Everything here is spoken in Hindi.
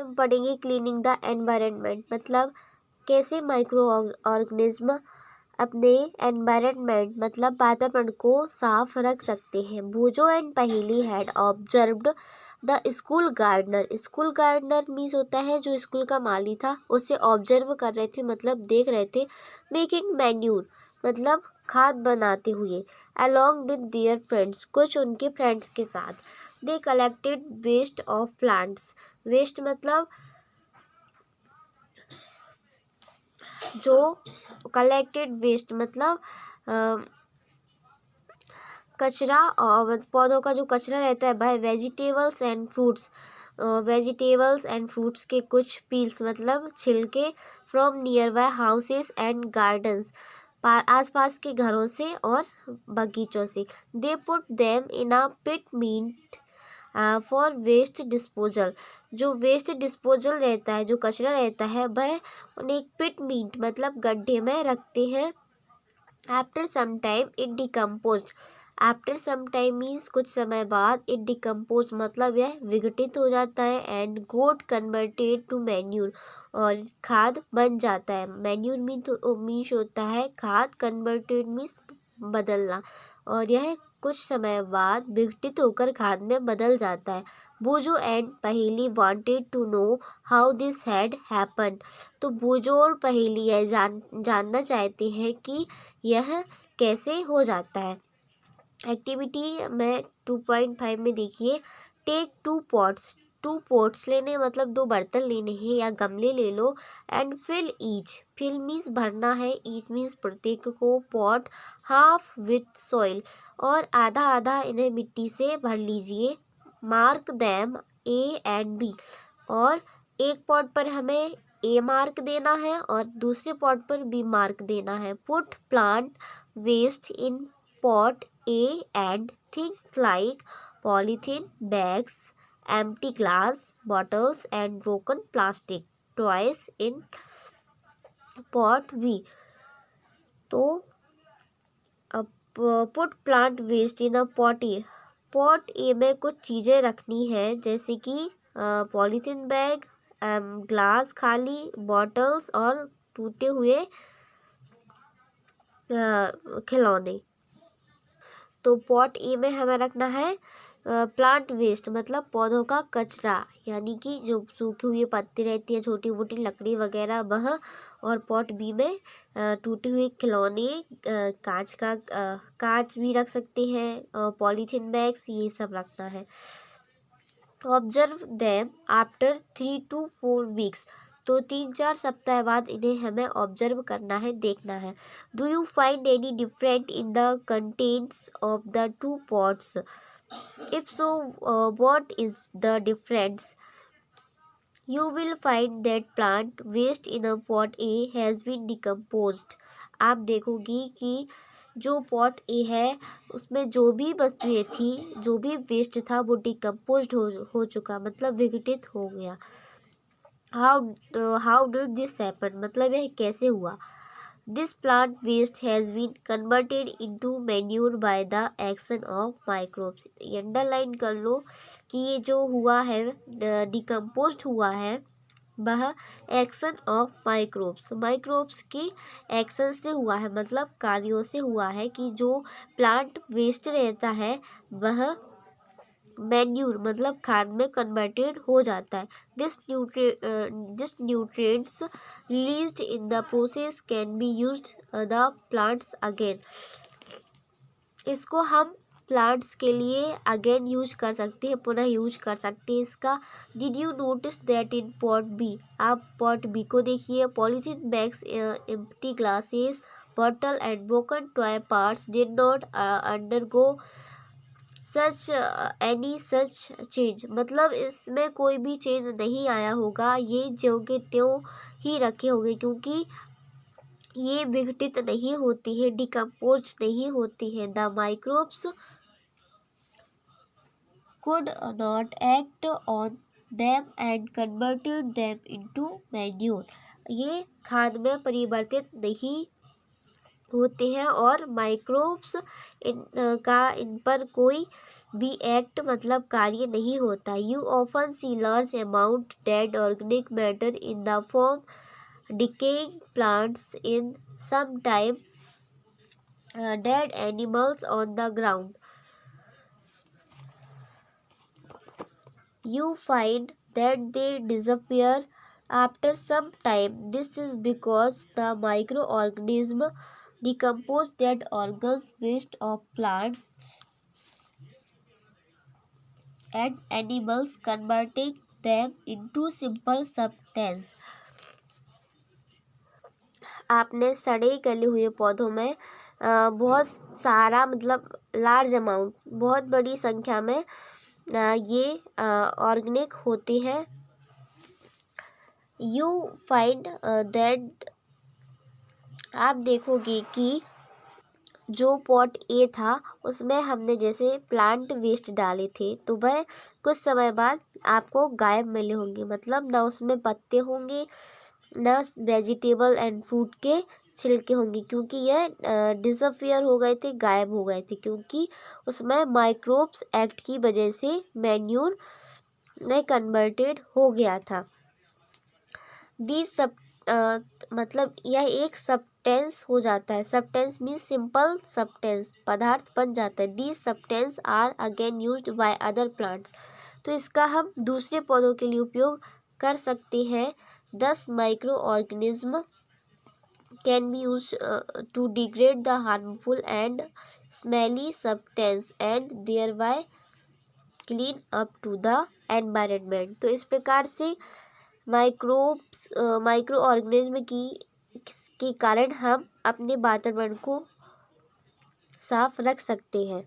हम पढ़ेंगे क्लीनिंग द एनवायरनमेंट, मतलब कैसे माइक्रो ऑर्गेनिज्म अपने एनवायरनमेंट मतलब वातावरण को साफ रख सकते हैं। Bhujo and Paheli had observed the school gardener. School gardener means होता है जो स्कूल का माली था, उसे ऑब्जर्व कर रहे थे मतलब देख रहे थे। मेकिंग मैन्यूर मतलब खाद बनाते हुए। अलॉन्ग विद देयर फ्रेंड्स कुछ उनके फ्रेंड्स के साथ। They collected waste of plants. Waste मतलब जो कलेक्टेड वेस्ट मतलब कचरा और पौधों का जो कचरा रहता है वह vegetables and fruits. Vegetables and fruits के कुछ पील्स मतलब छिलके from nearby houses and gardens आसपास के घरों से और बगीचों से। They put them in a pit meant for waste disposal. जो वेस्ट डिस्पोजल रहता है, जो कचरा रहता है, वह उन्हें एक पिट मीट मतलब गड्ढे में रखते हैं। After some time it decompose. After some time means कुछ समय बाद। इट डिकम्पोज मतलब यह विघटित हो जाता है। And got converted to manure और खाद बन जाता है। मैन्यूर मीन्स होता है खाद, कन्वर्टेड मीन्स बदलना, और यह कुछ समय बाद विघटित होकर खाद में बदल जाता है। Bhujo and Paheli wanted to know how this had happened. तो भूजो और पहेली यह जानना चाहते हैं कि यह कैसे हो जाता है। एक्टिविटी में 2.5 में देखिए, टेक 2 पॉट्स। 2 पॉट्स लेने मतलब 2 बर्तन लेने हैं या गमले ले लो। And fill each. Fill means भरना है, ईच मीन्स प्रत्येक को, पॉट हाफ विथ सॉइल और आधा आधा इन्हें मिट्टी से भर लीजिए। Mark them A and B. और एक पॉट पर हमें ए मार्क देना है और दूसरे पॉट पर बी मार्क देना है। Put plant waste in pot A and things like polythene bags, empty glass bottles and broken plastic toys in pot B. तो अब put plant waste in a pot A. pot A में कुछ चीज़ें रखनी है जैसे कि पॉलीथीन बैग, ग्लास खाली, बॉटल्स और टूटे हुए खिलौने। तो पॉट ए में हमें रखना है प्लांट वेस्ट मतलब पौधों का कचरा, यानी कि जो सूखी हुई पत्ती रहती है, छोटी मोटी लकड़ी वगैरह वह। और पॉट बी में टूटे हुए खिलौने, कांच भी रख सकते हैं, पॉलीथीन बैग्स, ये सब रखना है। Observe them after 3 to 4 weeks. तो 3-4 सप्ताह बाद इन्हें हमें ऑब्जर्व करना है, देखना है। Do you find any different in the contents of the 2 pots? If so what is the difference? You will find that plant waste in a pot A has been decomposed. आप देखोगी कि जो पॉट ए है उसमें जो भी वस्तुएं थी, जो भी वेस्ट था वो डिकम्पोज्ड हो चुका मतलब विघटित हो गया। हाउ डिड दिस हैपन मतलब यह कैसे हुआ। This plant waste has been converted into manure by the action of microbes. Underline कर लो कि ये जो हुआ है, डिकम्पोज्ड हुआ है, वह एक्शन ऑफ माइक्रोब्स, माइक्रोब्स की एक्शन से हुआ है मतलब कार्यों से हुआ है। कि जो प्लांट वेस्ट रहता है वह मैन्यूर मतलब खाद में कन्वर्टेड हो जाता है। This nutrients released in the process can be used the plants again. इसको हम प्लांट्स के लिए अगेन यूज कर सकते हैं, पुनः यूज कर सकते हैं इसका। Did you notice that in pot B? आप पॉट बी को देखिए, polythene bags, empty glasses, bottle and broken toy parts did not undergo such any such change. मतलब इसमें कोई भी चेंज नहीं आया होगा, ये ज्यों के त्यों ही रखे होंगे क्योंकि ये विघटित नहीं होती है, डिकम्पोज नहीं होती है। The microbes could not act on them and converted them into manure. ये खाद में परिवर्तित नहीं होते हैं और माइक्रोब्स इन पर कोई भी एक्ट मतलब कार्य नहीं होता। You often see large amount dead organic matter in the form decaying plants in some time dead animals on the ground. You find that they disappear after some time. This is because the microorganism decompose dead organs, waste of plants and animals, converting them into simple substance. आपने सड़े गले हुए पौधों में बहुत सारा मतलब लार्ज अमाउंट बहुत बड़ी संख्या में ये ऑर्गेनिक होते हैं। यू फाइंड दैट आप देखोगे कि जो पॉट ए था उसमें हमने जैसे प्लांट वेस्ट डाले थे तो वह कुछ समय बाद आपको गायब मिले होंगे, मतलब ना उसमें पत्ते होंगे ना वेजिटेबल एंड फ्रूट के छिलके होंगे, क्योंकि यह डिसअपियर हो गए थे, गायब हो गए थे, क्योंकि उसमें माइक्रोब्स एक्ट की वजह से मैन्यूर में कन्वर्टेड हो गया था। दिस सब मतलब यह एक सब्सटेंस हो जाता है। सब्सटेंस मीन्स सिंपल सब्सटेंस, पदार्थ बन जाता है। This substance are again used by other plants, तो इसका हम दूसरे पौधों के लिए उपयोग कर सकते हैं। 10 micro organism can be use to degrade the harmful and smelly substance and thereby clean up to the environment. तो इस प्रकार से माइक्रो ऑर्गेनिज्म के कारण हम अपने वातावरण को साफ रख सकते हैं।